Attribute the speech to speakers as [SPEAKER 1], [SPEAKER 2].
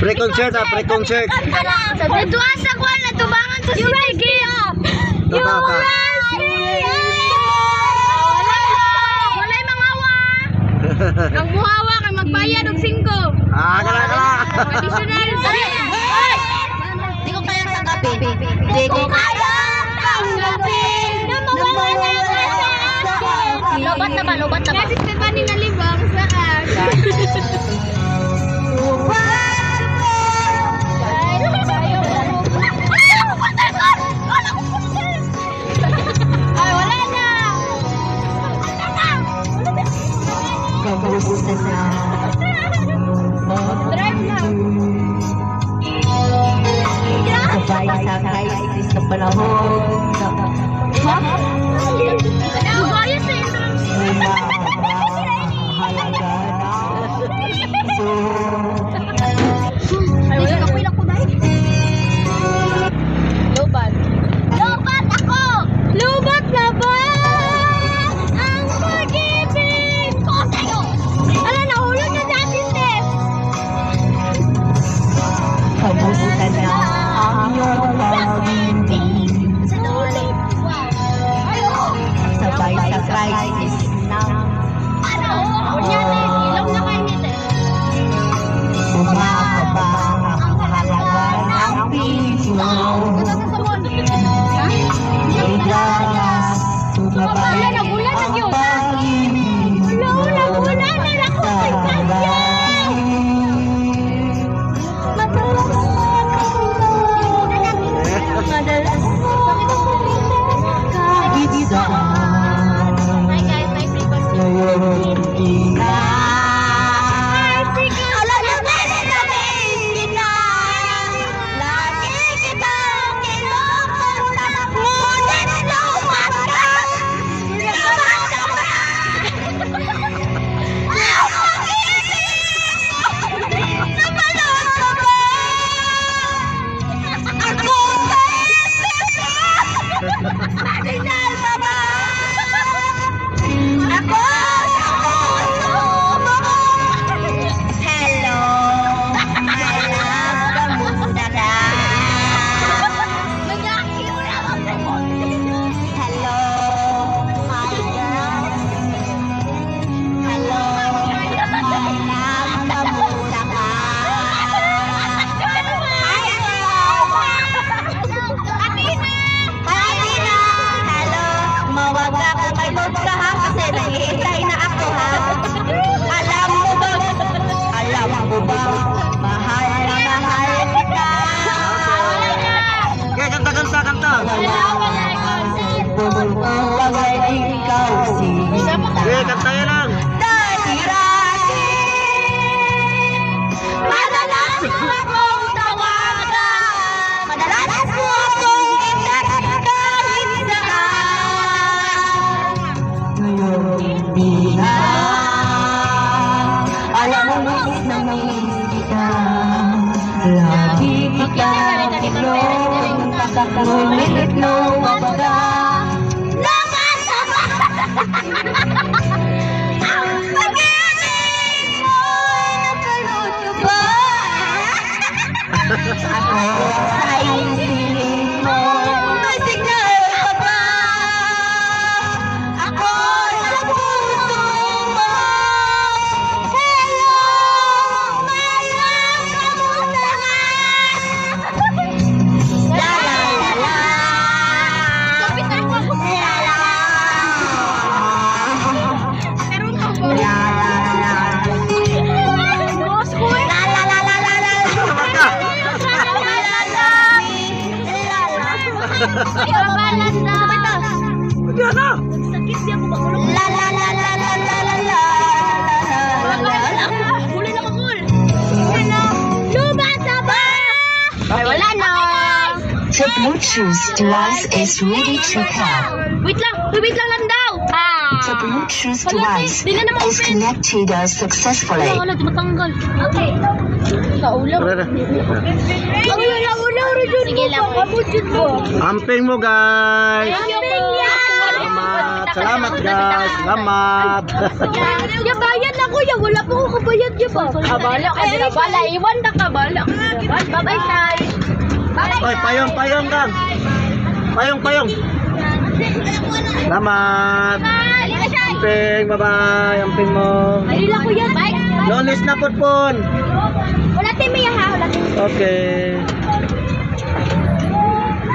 [SPEAKER 1] Pre-concert ah, pre-concert.
[SPEAKER 2] Ito asa ko na tubangan sa sige.
[SPEAKER 1] Tata.
[SPEAKER 2] Walay mangawa. Ang muhawa kay magbayad og 5.
[SPEAKER 1] Kala.
[SPEAKER 2] Additional. Di ko kaya sa gabi. Di ko kaya ang gabi. Lobat na ba? Kasi Stefani nalibang saan? Ay, wala na.
[SPEAKER 3] Kamusta na?
[SPEAKER 2] Drive na.
[SPEAKER 3] Sabay sa crisis sa panahon. Ha?
[SPEAKER 2] Bugaya sa entrance.
[SPEAKER 3] Mahalaga na.
[SPEAKER 2] Ay, wala ko ilang kunay. Lobat. Lobat ako! Lobat na ba? Ang pag-ibig ko sa'yo! Ala, nahulog na si Ate Steph!
[SPEAKER 3] Kamusta na ang iyong pag-ibig?
[SPEAKER 2] Sa nahulog.
[SPEAKER 3] Sabay sa crisis ng
[SPEAKER 2] Ano? Kunyate, ilaw na kayo nito.
[SPEAKER 3] bumababa ang halaga ng piso.
[SPEAKER 2] Ito sa sabon. Ha?
[SPEAKER 3] Idaras, tumabay
[SPEAKER 2] Wala, nagulan na
[SPEAKER 3] ang
[SPEAKER 2] yun.
[SPEAKER 3] pag-ibig.
[SPEAKER 2] Wala, nagulan na ako sa kanya.
[SPEAKER 3] Kahit saan,
[SPEAKER 2] Hi guys, my free concert.
[SPEAKER 3] ngayon hindi na.
[SPEAKER 2] Ala na baby na. Lagi kitang kinukulit. Ngunit lumakas. Nabalot ka ba? Ako Marinal pa ba? Ako sa puso mo. Hello, my love, kamusta ka? Nag-akiw na ako. Hello, my girl. Hello, my love, kamusta ka? Hello, mawag ako may load ka ha kasi naghihintay na ako ha. Alam mo ba, mahal na mahal kita.
[SPEAKER 1] Kanta.
[SPEAKER 3] Bagay ikaw sinta.
[SPEAKER 1] Kanta yan lang.
[SPEAKER 3] Dahil-dahil, madalas mo akong tawagan, madalas mo akong i-text kahit saan. Ngayon hindi na, alam mo miss na miss kita. Lagi kita tinong, ngunit lumabaga. Laban sa ang pag-ibig mo, napaluto ba? Ako sa isip mo, may signal ka ba? Ako sa puso mo. Hello, my love, kamusta ka? La la la la. Kapitan mo ako. La la. Meron ka po. La la la. La la la la la la. Babalan na.
[SPEAKER 1] Hindi na.
[SPEAKER 2] Sakit siya ko makulong. La la la la la la la la. Huli na makul. Hello. Lumasa ba? Ay, wala na.
[SPEAKER 3] The Bluetooth device is ready to pair.
[SPEAKER 2] Wait lang daw.
[SPEAKER 3] The Bluetooth device is connected successfully.
[SPEAKER 2] Wala, tumatanggal. Okay. Kaulam.
[SPEAKER 1] Wala na.
[SPEAKER 2] Wala. Sige lang.
[SPEAKER 1] Amping mo guys.
[SPEAKER 2] Amping yan.
[SPEAKER 1] Salamat. Salamat guys. Salamat.
[SPEAKER 3] Ya bayad na kuya, wala po ako kabayad ya ba? Kabala ka na bala, iwan na kabala. Bye-bye Nay.
[SPEAKER 1] Oy, payong kang. Payong. Salamat. Amping, bye-bye. Amping mo.
[SPEAKER 3] Ay, kuya. Bye.
[SPEAKER 1] Lolis na putpon.
[SPEAKER 3] Wala timi ha, wala timi.
[SPEAKER 1] Okay.